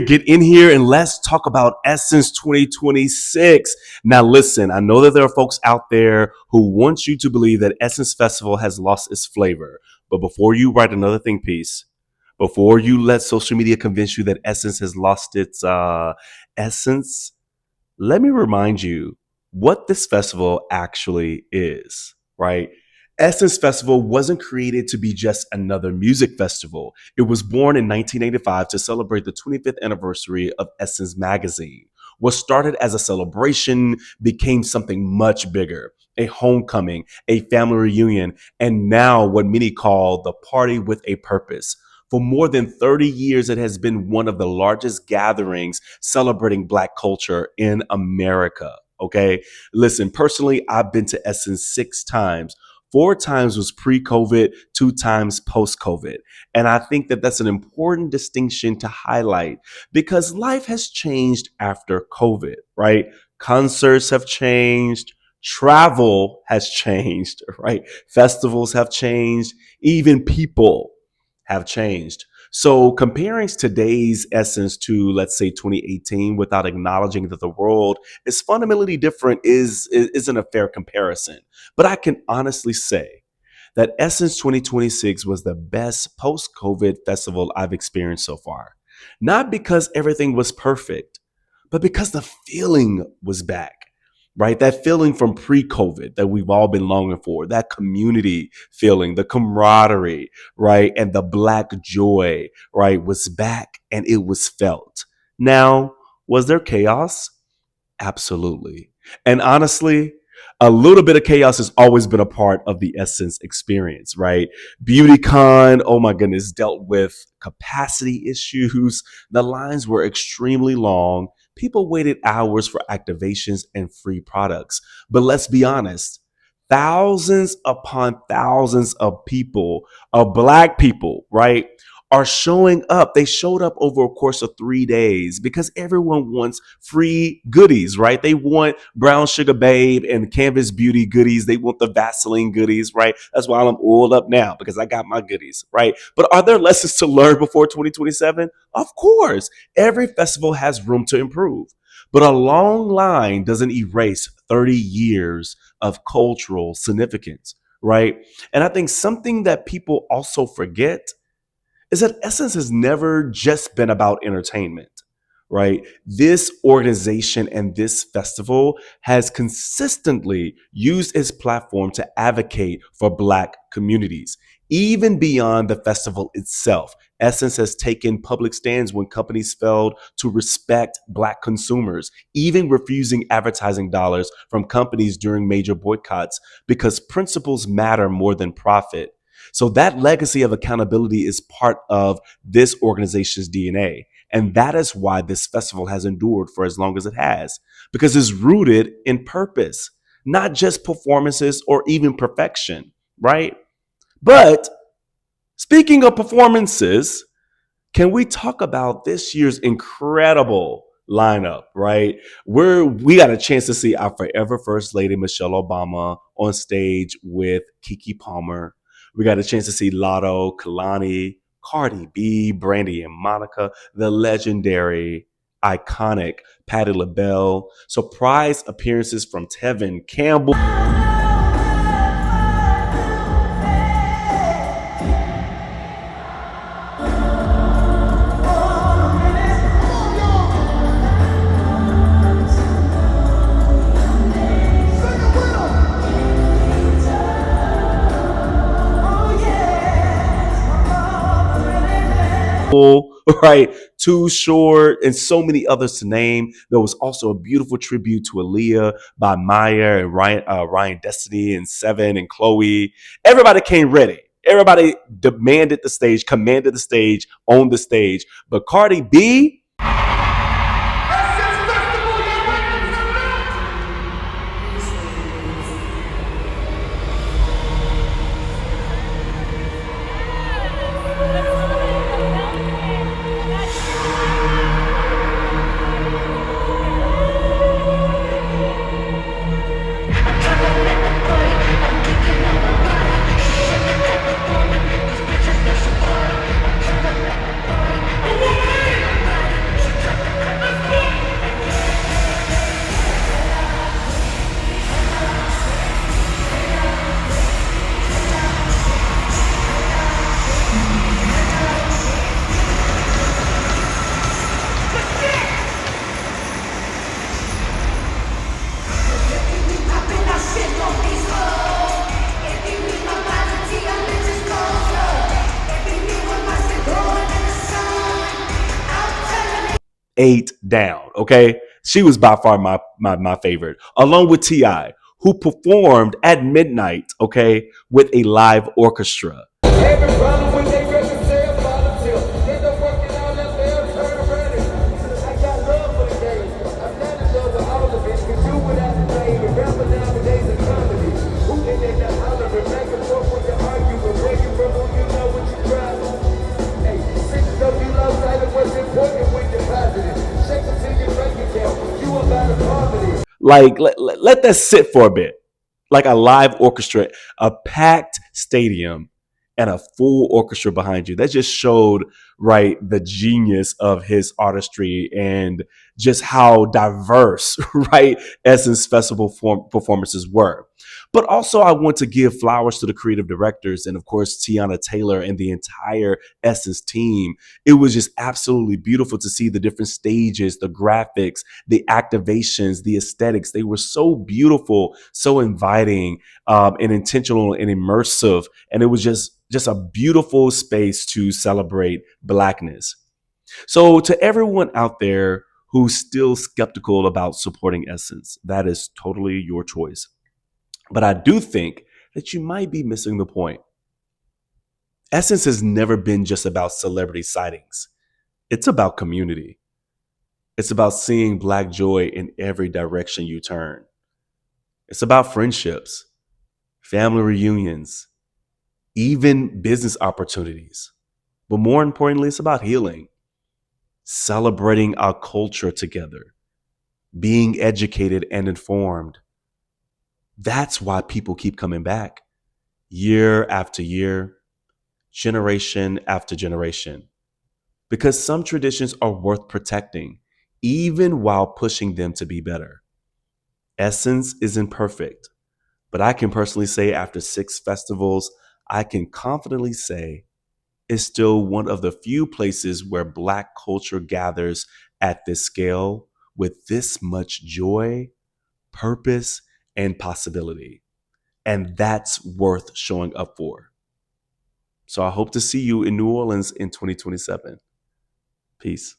Get in here, and let's talk about Essence 2026. Now, listen, I know that there are folks out there who want you to believe that Essence Festival has lost its flavor. But before you write another think piece, before you let social media convince you that Essence has lost its essence, let me remind you what this festival actually is, right? Essence Festival wasn't created to be just another music festival. It was born in 1985 to celebrate the 25th anniversary of Essence magazine. What started as a celebration became something much bigger, a homecoming, a family reunion, and now what many call the party with a purpose. For more than 30 years, it has been one of the largest gatherings celebrating Black culture in America. Okay. Listen, personally, I've been to Essence 6 times. 4 times was pre COVID, 2 times post COVID. And I think that that's an important distinction to highlight because life has changed after COVID, right? Concerts have changed, travel has changed, right? Festivals have changed, even people have changed. So comparing today's Essence to, let's say, 2018 without acknowledging that the world is fundamentally different isn't a fair comparison. But I can honestly say that Essence 2026 was the best post-COVID festival I've experienced so far. Not because everything was perfect, but because the feeling was back. Right? That feeling from pre COVID that we've all been longing for, that community feeling, the camaraderie, right? And the Black joy, right? Was back and it was felt. Now, was there chaos? Absolutely. And honestly, a little bit of chaos has always been a part of the Essence experience, right? BeautyCon, oh my goodness, dealt with capacity issues. The lines were extremely long. People waited hours for activations and free products. But let's be honest, thousands upon thousands of people, of Black people, right, are showing up. They showed up over a course of 3 days because everyone wants free goodies, right? They want Brown Sugar Babe and Canvas Beauty goodies. They want the Vaseline goodies, right? That's why I'm oiled up now because I got my goodies, right? But are there lessons to learn before 2027? Of course. Every festival has room to improve. But a long line doesn't erase 30 years of cultural significance, right? And I think something that people also forget is that Essence has never just been about entertainment, right? This organization and this festival has consistently used its platform to advocate for Black communities. Even beyond the festival itself, Essence has taken public stands when companies failed to respect Black consumers, even refusing advertising dollars from companies during major boycotts because principles matter more than profit. So that legacy of accountability is part of this organization's DNA. And that is why this festival has endured for as long as it has, because it's rooted in purpose, not just performances or even perfection, right? But speaking of performances, can we talk about this year's incredible lineup, right? We got a chance to see our forever First Lady Michelle Obama on stage with Keke Palmer. We got a chance to see Lotto, Kalani, Cardi B, Brandy and Monica, the legendary, iconic Patti LaBelle, surprise appearances from Tevin Campbell. Right, Too Short, and so many others to name. There was also a beautiful tribute to Aaliyah by Maya and Ryan Destiny and Seven and Chloe. Everybody came ready. Everybody demanded the stage, commanded the stage, owned the stage. But Cardi B, ate down. Okay, she was by far my favorite, along with Ti, who performed at midnight. Okay, with a live orchestra. Every problem with they record sale, volunteer. End up working all that fail, turn around and I got love for the game. I'm not in love with all of it, cause you without the blame. And rapper nowadays is comedy. Who in there not hollering, back and forth when you argue, but where you from, who you know what you drive. Hey, six of you lost sight of what's important when you're positive. Check into your bank account, you about to poverty. Like let that sit for a bit. Like a live orchestra, a packed stadium, and a full orchestra behind you. That just showed right the genius of his artistry and just how diverse right Essence Festival performances were. But also, I want to give flowers to the creative directors and, of course, Tiana Taylor and the entire Essence team. It was just absolutely beautiful to see the different stages, the graphics, the activations, the aesthetics. They were so beautiful, so inviting, and intentional and immersive. And it was just a beautiful space to celebrate Blackness. So, to everyone out there who's still skeptical about supporting Essence, that is totally your choice. But I do think that you might be missing the point. Essence has never been just about celebrity sightings, it's about community. It's about seeing Black joy in every direction you turn. It's about friendships, family reunions, even business opportunities. But more importantly, it's about healing, celebrating our culture together, being educated and informed. That's why people keep coming back year after year, generation after generation, because some traditions are worth protecting, even while pushing them to be better. Essence isn't perfect, but I can personally say after 6 festivals, I can confidently say it's still one of the few places where Black culture gathers at this scale with this much joy, purpose, and possibility. And that's worth showing up for. So I hope to see you in New Orleans in 2027. Peace.